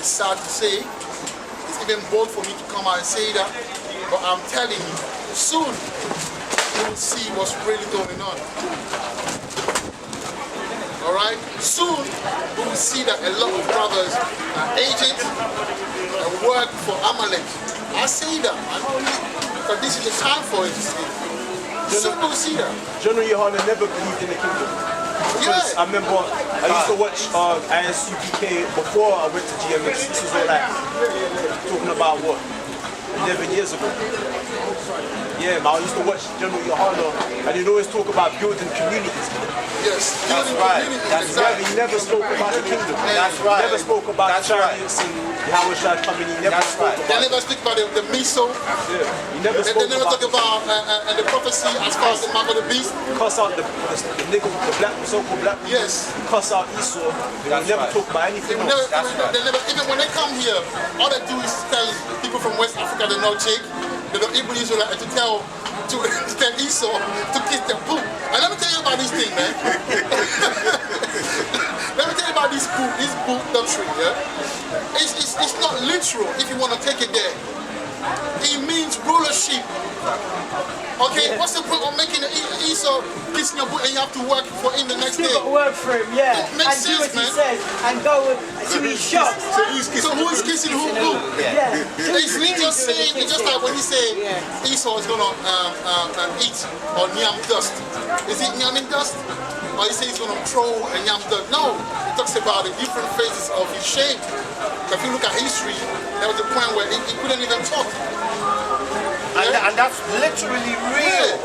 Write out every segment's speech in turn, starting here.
It's sad to say. It's even bold for me to come out and say that. But I'm telling you, soon you will see what's really going on. Alright? Soon we will see that a lot of brothers are agents and work for Amalek. I say that, man. Because this is the time for it. Soon we will see that. General Yohana never believed in the kingdom. Because I remember I used to watch ISUPK before I went to GMS. This was all like talking about what, 11 years ago. Yeah, man, I used to watch General Yohana and he'd always talk about building communities. Yes, that's right. That's right. He never spoke about the kingdom. That's right. He never spoke about chariots and how was that coming. He never spoke about They never speak about the miso. Yeah. He never spoke They never talk about the prophecy as far as the mark of the beast. Cuss out the nigga, the black, so-called black people. Yes. Cuss out Esau. They never talk about anything else. They never, even when they come here, all they do is tell people from West Africa they know Jake. They don't even use like to tell Esau to kiss their poop. And let me tell you about this thing, man. Let me tell you about this boot doctrine, yeah? It's not literal if you want to take it there. It means rulership. Okay, what's the point of making Esau kissing your boot and you have to work for him the next day? Still got to work for him, yeah. It makes sense, do what man. he says and go to his shop. So who is kissing who? Yeah. It's just saying, it's just like when you say Esau is gonna eat or yam dust. Is it yamming dust? Or you say he's gonna throw and yam dust? No, it talks about the different phases of his shame. If you look at history, there was a point where he couldn't even talk. And that's literally real.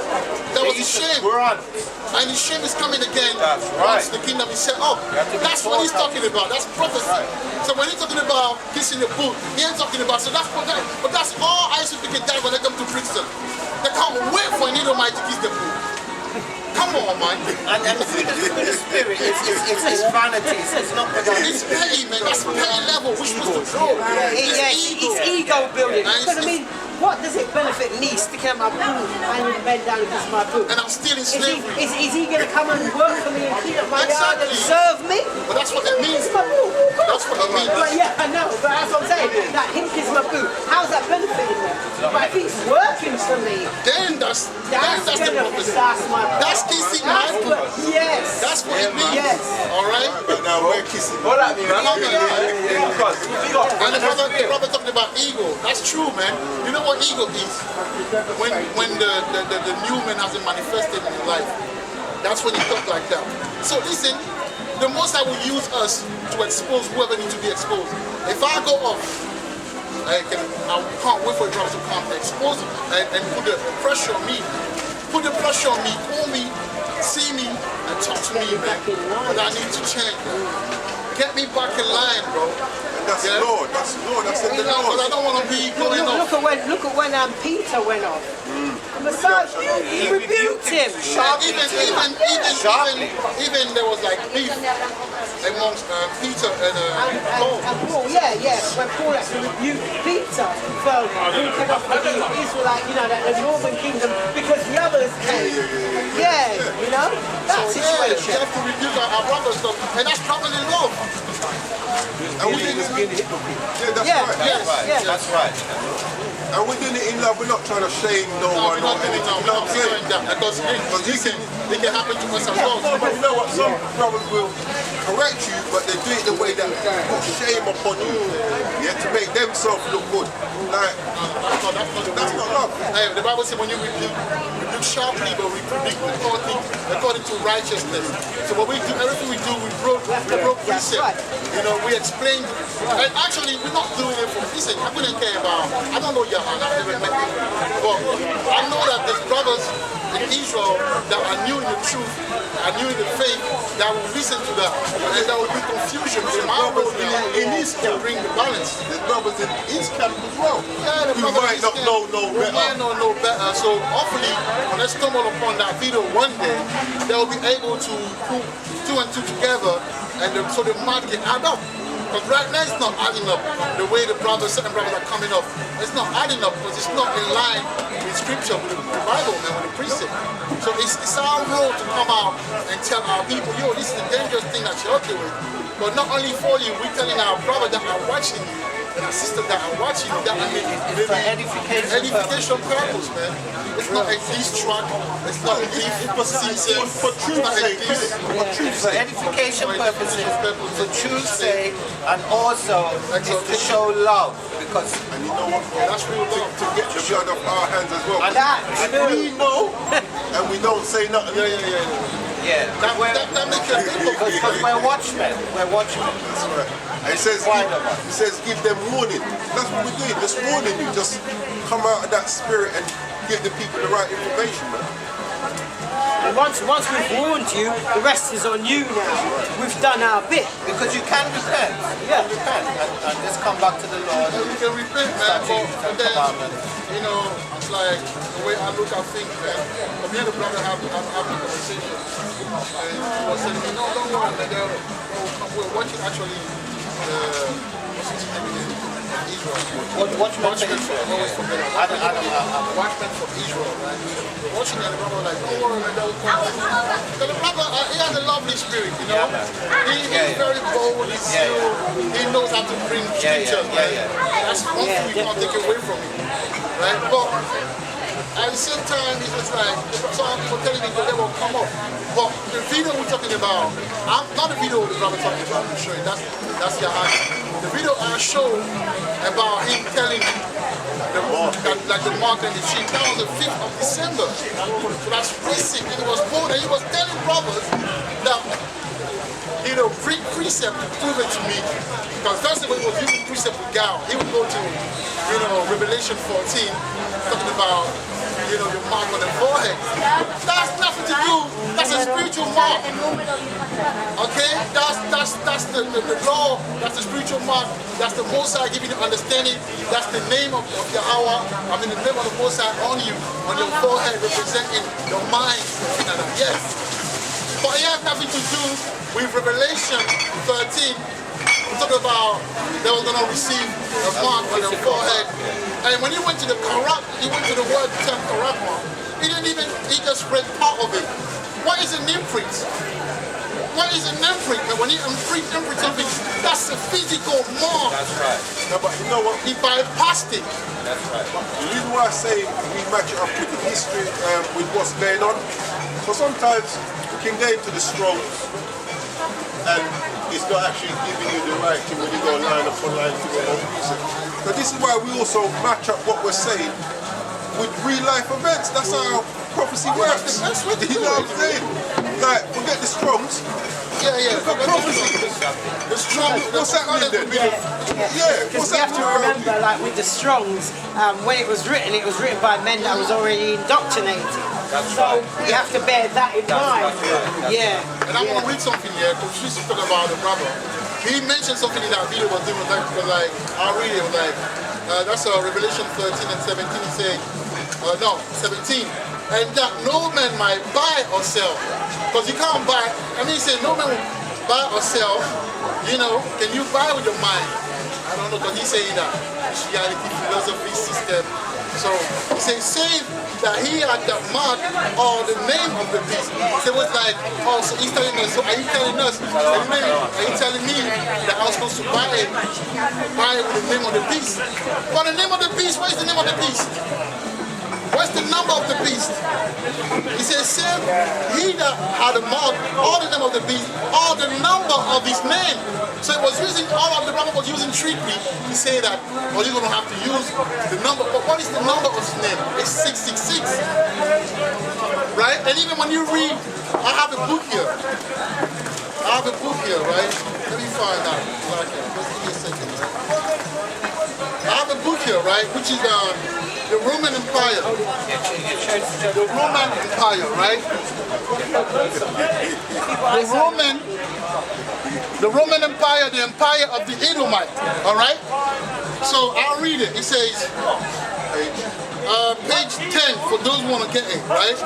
That was his shame. And his shame is coming again once the kingdom is set up. That's what he's talking about. That's prophecy. So when he's talking about kissing the boot, he ain't talking about, so that's but that's all ISUPK die when they come to Brixton. They can't wait for an Edomite to kiss the boot. Come on, man. And the through the spirit, it's vanity. It's not productive. It's petty, man. That's petty level. We're supposed to grow. It's ego building. Because I mean, what does it benefit me sticking out my boot and bend down and kiss my boot? And I'm still in slavery. Is he going to come and work for me and clean up my yard and serve me? But that's what it means. That's what it means. But yeah, I know. But that's what I'm saying. That him kiss my boot. How's that benefiting me? But if he's working for me, then that's the prophecy. That's kissing my boot. Yes. That's what it means. Yes. All right. But now we're kissing. Hold at me, man. And the brother talking about ego. That's true, man. You know what ego is? When the new man hasn't manifested in your life. That's when you talk like that. So listen, the most I will use us to expose whoever needs to be exposed. If I go off, I can't wait for the brothers to come and expose and put the pressure on me. Put the pressure on me, call me, see me, and talk to me, man. But I need to change. Get me back in line, bro. That's Lord. That's Lord. That's the Lord. Because I don't want to be going off. Look at when Peter went off. The Messiah, he rebuked him. Even there was like beef amongst Peter and Paul. Paul, yeah. When Paul actually rebuked Peter for walking off with the Israelite, the northern kingdom, because the others came. Yeah, that situation. We have to rebuke our brothers, and that's probably love. And we did it. That's right. And we're doing it in love. We're not trying to shame no one or anything. Because it can happen to us as well. But you know what? Some brothers will correct you, but they do it the way that put shame upon you. Yeah, to make themselves look good. Like, that's not love. Hey, the Bible says when you rebuke sharply, but we rebuke according to righteousness. So what we do, everything we do, we broke precept. We explained. And actually, we're not doing it for listen. I wouldn't care about. I don't know Yahan. I've never met him, but I know that there's brothers in Israel that are new in the truth, are new in the faith, that will listen to that, and there will be confusion. So my role in this can bring the balance. There's brothers in his camp as well. Yeah, the who might not know no better. Might not know better. So hopefully, when I stumble upon that video one day, they'll be able to put two and two together, and so the math can add up. But right now it's not adding up. The way the certain brothers are coming up, it's not adding up because it's not in line with scripture, with the Bible, and with the precept. So it's our role to come out and tell our people, yo, this is a dangerous thing that you're doing. But not only for you, we're telling our brothers that are watching you and sisters that are watching, that I mean, It's for edification purpose, man. It's not a diss track, it's not a diss season, For truth's sake, for edification purposes, for truth's sake, and also it's to show love, because and you know what? That's real love. To get the blood off our hands as well. and that And we know, and we don't say nothing. That makes you think of because we're watchmen. We're watchmen. That's right. And he says, give them warning. That's what we're doing. Just warning you. Just come out of that spirit and give the people the right information, man. And once we've warned you, the rest is on you now. We've done our bit. Because you can repent. Yeah. Repent and just come back to the Lord. You can repent, man, but then, you know, it's like the way I look at things, man. Me and the brother have a conversation, and he was telling me, no, don't worry, man. We're watching actually Israel. Watchmen for Israel. Always forget that. Watchmen for Israel, right? We're watching it, and the brother like, don't worry, man. They'll come. So the brother, he has a lovely spirit, you know. He's very bold. He knows how to bring scripture, right? That's one thing you can't take away from him, right? But at the same time, it's just like, some people telling me that they will come up. But the video we're talking about, not the video the brother talking about, I'm showing, that's your hand. The video I showed about him telling the mark and the sheep, that was the 5th of December. So that's recent, and it was more than he was telling brothers that, you know, bring precept to prove it to me. Because first of all, he was using precept with Gal. He would go to, you know, Revelation 14, talking about, you know, your mark on the forehead. That's nothing to do. That's a spiritual mark. Okay? That's the law. That's the spiritual mark. That's the Most High giving you understanding. That's the name of Yahweh. I mean, the name of the Most High on you, on your forehead, representing your mind. Yes. But it has nothing to do with Revelation 13. We talk about they were going to receive a mark on their forehead. And when he went to the Karak, he went to the word term Karakma. He just read part of it. What is an imprint? What is an imprint? And when he imprint something, that's a physical mark. That's right. No, but you know what? He bypassed it. That's right. The reason why I say we match it up with the history, with what's going on, so sometimes we can go into the Strong's and it's not actually giving you the right thing when you go line upon line to your own precept. But this is why we also match up what we're saying with real life events. That's how prophecy works. That's what You know what I'm saying? Like, forget the Strong's. Yeah. Look at prophecy. The strong. What's happening then? Yeah, Because what's we have to happening around remember, like with the Strongs, when it was written by men that was already indoctrinated. So you have to bear that in mind. Yeah. And I want to read something here, because she's talking about the brother. He mentioned something in that video was doing like I'll read it, like that's Revelation 13 and 17. He said, no, 17. And that no man might buy or sell. Because you can't buy, I mean, he said no man will buy or sell. You know, can you buy with your mind? I don't know, because he's saying that Christianity, philosophy, system. So he said, saying that he had the mark or the name of the beast. So it was like, oh, so he's telling us, so are you telling us, are you telling me that I was supposed to buy it with the name of the beast? But the name of the beast, what is the name of the beast? What's the number of the beast? He says, same, he that had a mark, all the name of the beast, all the number of his name. So it was using, all of the brother was using trickery to say that, well, you're going to have to use the number. But what is the number of his name? It's 666. Right? And even when you read, I have a book here. Right? Let me find out. Just give me a second. Right? I have a book here, right? Which is the Roman Empire. The Roman Empire, right? The Roman Empire, the empire of the Edomite. All right? So I'll read it. It says, page 10, for those who want to get it, right?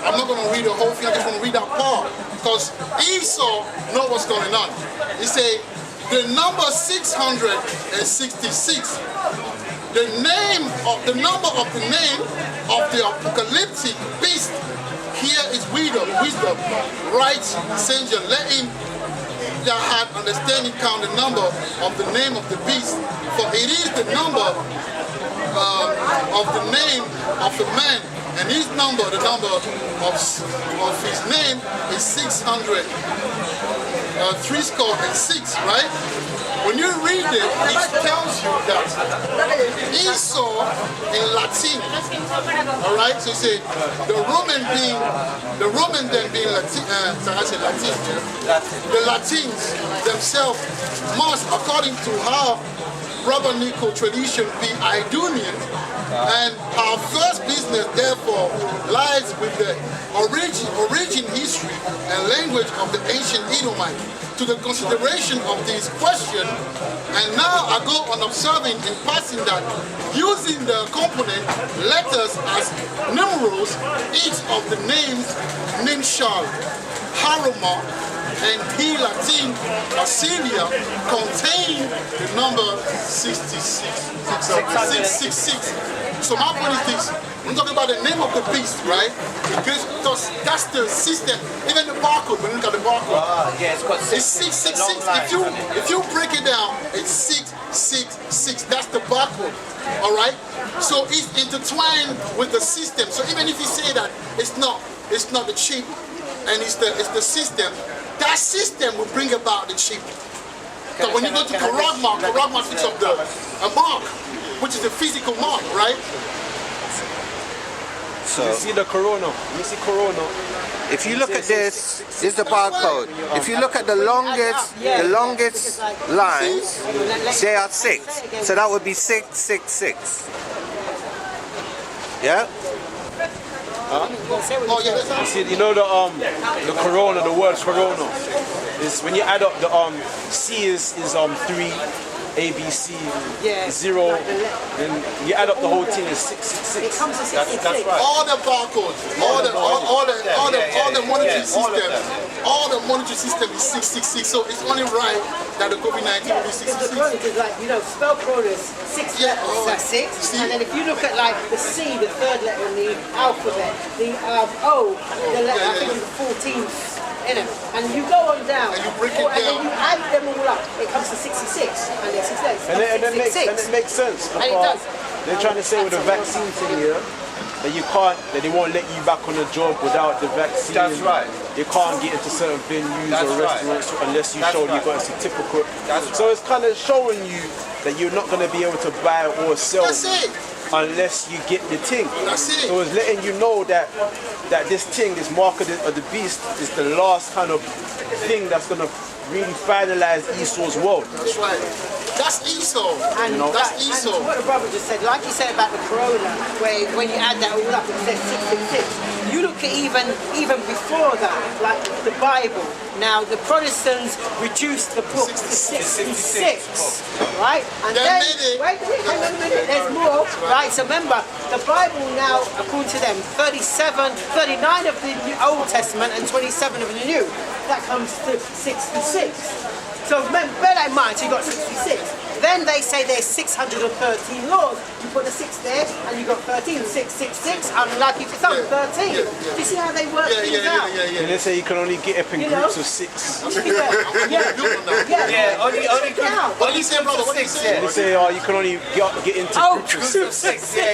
I'm not going to read the whole thing, I just want to read that part. Because Esau knows what's going on. It says, the number 666. The number of the name of the apocalyptic beast here is wisdom. Right, Saint John, let him that had understanding count the number of the name of the beast, for it is the number of the name of the man, and his number, the number of his name is 600, 66, right? When you read it, it tells you that Esau in Latin, all right? So you say the Roman then being Latin, the Latins themselves must, according to how rabbinical tradition, be Idunian, and our first business therefore lies with the origin history and language of the ancient Edomite. To the consideration of this question, and now I go on observing in passing that using the component letters as numerals, each of the names Nimshal, Haruma, and P Latin Assyria contain the number 666. So my point is this: I'm talking about the name of the beast, right? Because that's the system. Even the barcode, when you look at the barcode, yeah, it's 666. If you break it down, it's 666. That's the barcode. All right. So it's intertwined with the system. So even if you say that it's not the chip, and it's the system, that system will bring about the chip. So when you go to Karagma speaks of a mark, which is a physical mark, right? You see the corona. You see corona. If you look at this is the barcode. If you look at the longest lines, they are 6. So that would be 666. Yeah? Oh yeah, that's You see, you know the corona, the word corona is when you add up the C is 3, A, B, C, 0, and you add up the whole thing is 666. It comes to 666. That's right. all the barcodes, all the monetary system, all the monetary system is 666. So it's only right that the COVID-19 will be 666. Because like, spell corona is 6 letters, that's 6. See? And then if you look at like the C, the third letter in the alphabet, the O, the letter, I think it's the 14th. In it. And you go on down, And you break it and then down. you add them all up, it comes to 66, and there's 6 days. And it makes sense. And it does. They're trying to say with the vaccine thing here that they won't let you back on the job without the vaccine. That's right. You can't get into certain venues or restaurants unless you show you got a certificate. So it's kind of showing you that you're not going to be able to buy or sell That's it. unless you get the thing. That's it. So it's letting you know that this thing, this mark of the beast, is the last kind of thing that's going to really finalize Esau's world. That's right. That's Esau. And That's and Esau. what the brother just said, like you said about the corona, where when you add that all up, it says 666. You look at even before that, like the Bible. Now the Protestants reduced the book to 66, right? And They then made it. wait a minute, there's more, right? So remember, the Bible now, according to them, 39 of the Old Testament and 27 of the New. That comes to 66. So bear that in mind, so you got 66. Then they say there's 613 laws. You put the 6 there, and you got 13. 666, unlucky for some, 13. Do you see how they work things out? And they say you can only get up in groups of 6. Yeah. What did he say, brother? What did he say? They say you can only get into groups of 6. So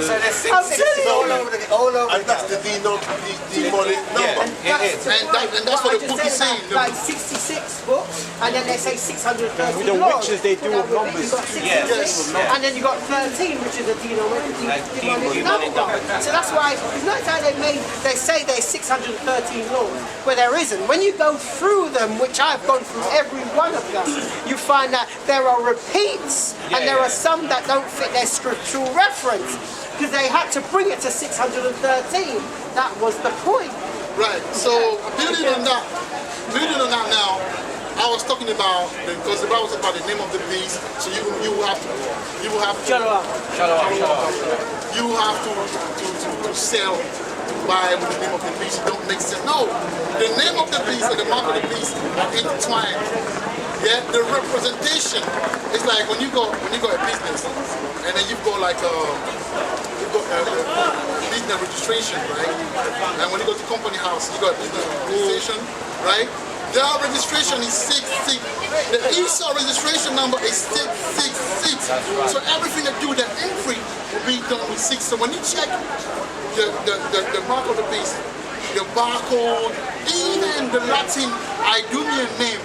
there's 666 all over And that's the demonic number. And that's what the book is saying. Like 66 books, and then they say 613 With the laws. witches, they do with numbers. You got 66, and then you got 13, which is a demonic number. So that's why it's not like they say there's 613 laws, where there isn't. When you go through them, which I've gone through every one of them, you find that there are repeats, and there are some that don't fit their scriptural reference, because they had to bring it to 613. That was the point. Right. So building on that now, I was talking about because the Bible says about the name of the beast. So you will have to Shalom. you have to sell to buy with the name of the beast. It don't make sense. No, the name of the beast and the mark of the beast are intertwined. Yeah, the representation is like when you go a business and then you've got like a business registration, right? And when you go to company house, you got business registration, right? Their registration is 66. The Esau registration number is 666. So everything they do, the entry will be done with 6. So when you check the mark of the beast, the barcode, even the Latin Idumean name,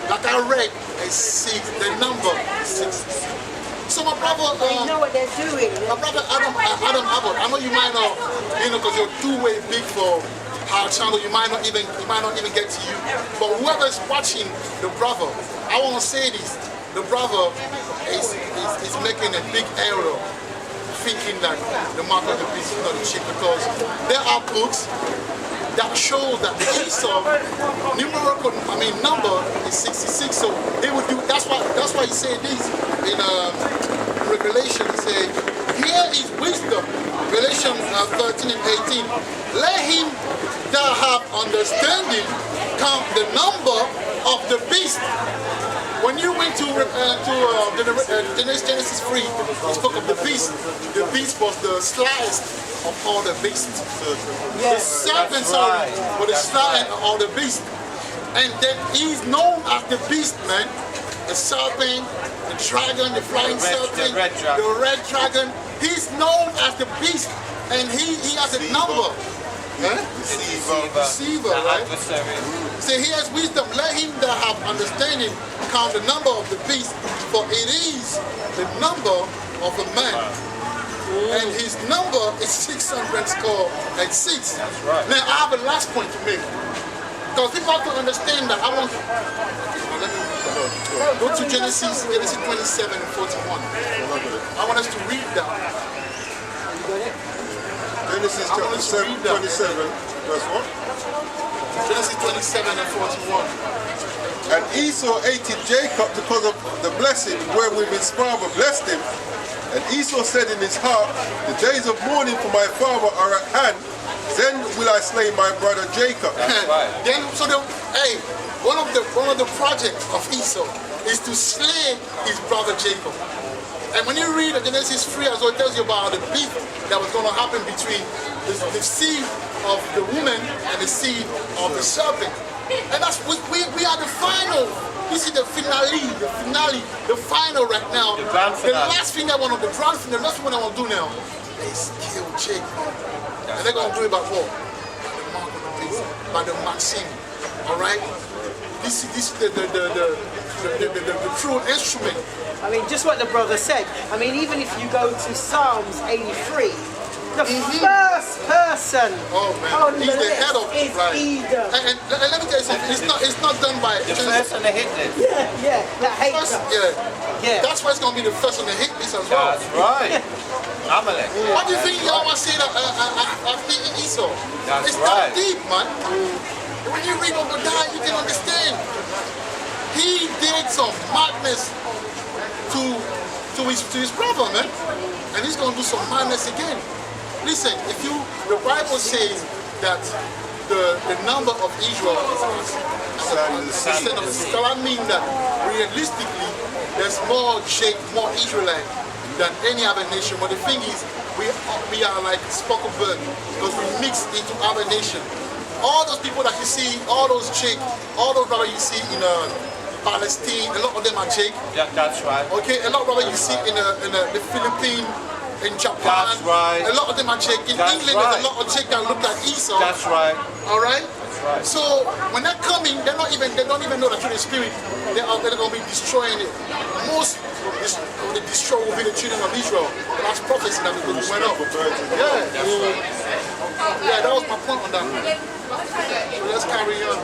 like I read, is 6. The number is 6. So my brother, They know what they're doing. my brother Adam Abbott, I know you might not, because you're too-way big for our channel, it might not even get to you. But whoever's watching the brother, I want to say this: the brother is making a big error, thinking that the mark of the beast is not a chip, because there are books that show that the Esau number is 66. So they would do. That's why he said this in Revelation. He said, "Here is wisdom." Revelation 13 and 18. Let him that have understanding count the number of the beast. When you went to Genesis 3, it spoke of the beast. The beast was the slyest of all the beasts. The serpent, was the slyest of all the beasts. And then he's known as the beast, man. The serpent, the dragon, the flying serpent, the red dragon. He's known as the beast, and he has a number. Deceiver, right? Say, he has wisdom. Let him that have understanding count the number of the beast, for it is the number of a man. And his number is 600 score and 6. That's right. Now I have a last point to make. Because people have to understand that I want to go to Genesis 27 and 41. I want us to read that. Genesis chapter 27, verse what? Genesis 27 and 41. And Esau hated Jacob because of the blessing wherewith his father blessed him. And Esau said in his heart, the days of mourning for my father are at hand. Then will I slay my brother Jacob. Then, one of the projects of Esau is to slay his brother Jacob. And when you read Genesis 3 as well, it tells you about the beef that was going to happen between the seed of the woman and the seed of the serpent. And that's we are the final. This is the finale, the final right now. The grand finale. The last thing I want to do, the last thing I want to do now is kill Jacob. And they're going to do it by what? By the mark of the beast, by the machine. All right. This is the true instrument. I mean, just what the brother said. I mean, even if you go to Psalms 83, the first person on the He's the list head of is right. Edom. And let me tell you something. It's not done by The first on the hit list. Yeah, that hates first, us. Yeah. That's why it's going to be the first on the hit list as well. That's right. Amalek. What do you think y'all want to say that after Esau? That's it's right. not deep, man. When you read Obadiah, you can understand. He did some madness to his brother, man. And he's going to do some madness again. Listen, the Bible says that the number of Israel is percent of the so I mean that realistically, there's more Israelite than any other nation. But the thing is, we are like speckled bird because we mix into other nation. All those people that you see, all those all those brothers you see in Palestine, a lot of them are Jake. Yeah, that's right. Okay, a lot of brothers you see in the Philippines, in Japan. That's right. A lot of them are Jake. In That's England, right. there's a lot of Jake that look like Esau. That's right. All right. Right. So when they're coming, they don't even know that through the spirit they're going to be destroying it. Most of the destroy will be the children of Israel. And that's prophecy that went up. Yeah, that was my point on that. So let's carry on.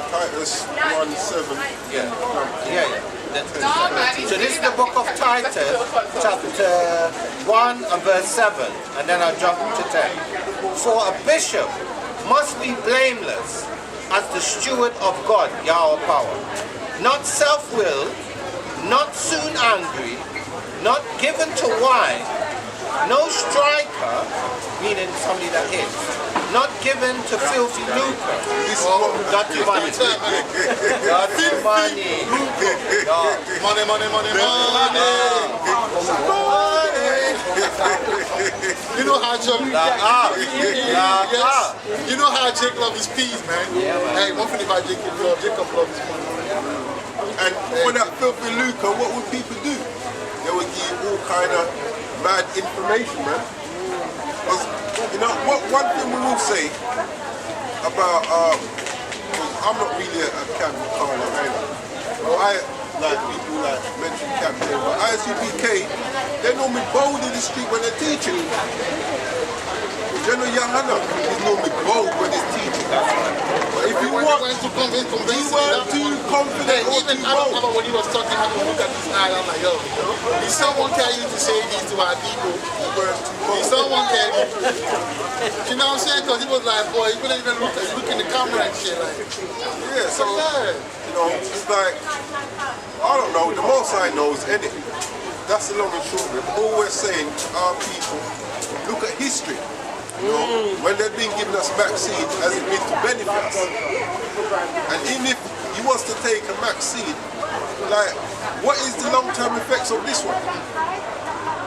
Titus 1:7. Yeah. So this is the book of Titus, chapter 1 and verse 7, and then I'll jump to 10. For a bishop must be blameless as the steward of God, Yahweh power, not self-willed, not soon angry, not given to wine, no striker, meaning somebody that hits, not given to filthy lucre. Dirty money. Dirty money. Money. You know how John. Yes. You know how Jake loves his peas, man. Yeah, man. Hey, one thing about Jacob loves his money. And for that filthy lucre, what would people do? They would give you all kind of bad information, man. 'Cause, you know, one thing we will say about, 'cause I'm not really a Captain Carlo either. But I like people like mention Captain, but ISUPK, they're normally bold in the street when they're teaching. General Yohana is normally bold when he's teaching. But if you want, to convince you weren't too confident or even too I don't bold. know when he was talking, I look at his eye, I'm like, yo, if someone tell you to say this to our people, if someone tell you, you know what I'm saying? Because he was like, boy, he couldn't even look in the camera and shit, like, Yeah, so, you know, it's like, I don't know, the most I know is in it. That's the long and short of it. All we're saying to our people, look at history. You know, when they've been giving us vaccine, has it been to benefit us? And even if you was to take a vaccine, like, what is the long-term effects of this one?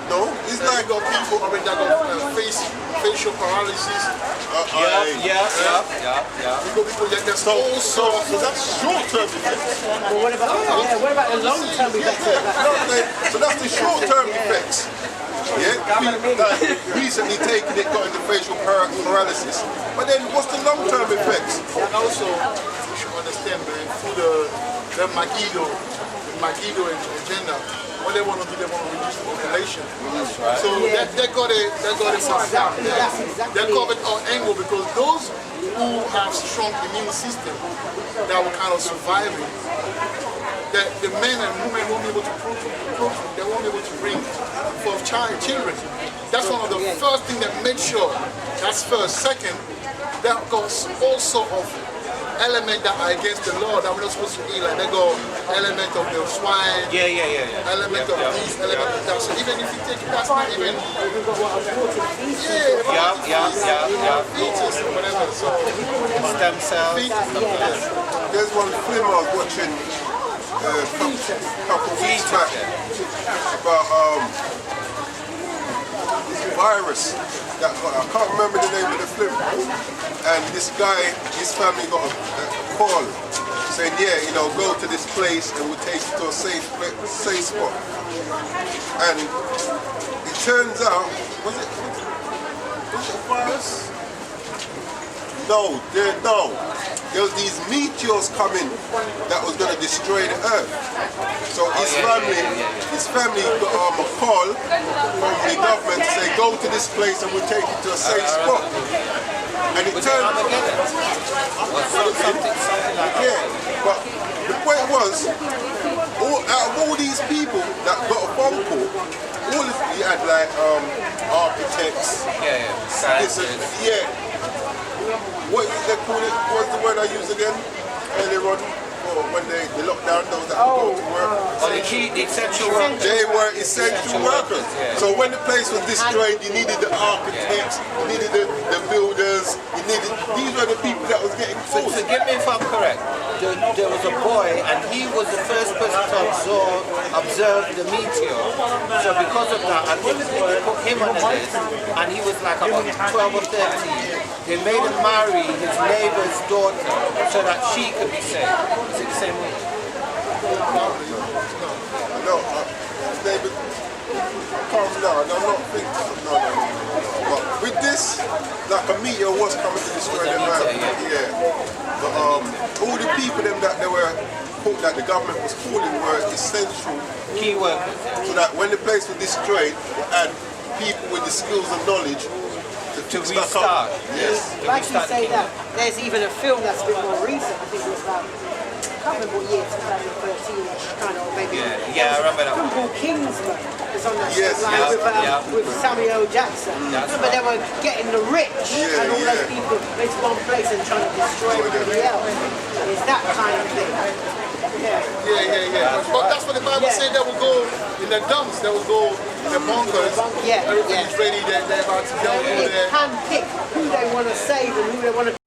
No, it's like got people already that got facial paralysis. Yeah. People that there's all sorts. So that's short-term effects. Well, what about the long-term effects of that? So that's the short-term effects. Yeah, people that recently taken it got into facial paralysis. But then what's the long-term effects? And also, you should understand, man, through the Magido agenda, what they want to do, they want to reduce the population. So they got it mapped out. They covered our angle because those who have strong immune system that will kind of survive it, the men and women won't be able to they won't be able to bring forth children. That's one of the first things that make sure. That's first. Second, that goes also of elements that are against the law that we're not supposed to eat. Like they go element of the swine, element of these, element of that. So even if you take it, that's not even fetus or whatever. So Stem cells. There's one film I was watching a couple of weeks back about this virus that I can't remember the name of the film. And this guy, his family got a call saying, yeah, you know, go to this place and we'll take you to a safe spot. And it turns out, was it a virus? No. There was these meteors coming that was going to destroy the earth. So his family got a call from the government to say, go to this place and we'll take you to a safe spot. And it turned out, but the point was, out of all these people that got a phone call, all of you had like architects, Scientists. what they call it, what's the word I use again earlier on? Or when they lockdown, those that go to work. The essential workers. They were essential workers. So when the place was destroyed, you needed the architects, you needed the builders, these were the people that was getting So called. forgive me if I'm correct. There was a boy, and he was the first person to observe the meteor. So because of that, I think they put him on the list, and he was like about 12 or 13. They made him marry his neighbor's daughter so that she could be saved. Is it the same way? No, David, calm down. I'm not thinking. No. But with this, like a meteor was coming to destroy the earth. Yeah. But all the people that they were called, that the government was calling, were essential. Key workers. So that when the place was destroyed, they had people with the skills and knowledge to restart. Yes. Like you say that, there's even a film that's a bit more recent. I think it was about, I can't remember what year, 2013, kind of maybe. Yeah, I remember that film one. called Kingsman. It's on that Yes, same line yes, with Samuel L. Jackson. But they were getting the rich and all those people into one place and trying to destroy everybody else. It's that kind of thing. Yeah. But that's what the Bible said. They will go in the dumps. They will go in the bunkers. Everything's ready. They're about to go there. They handpick who they want to save and who they want to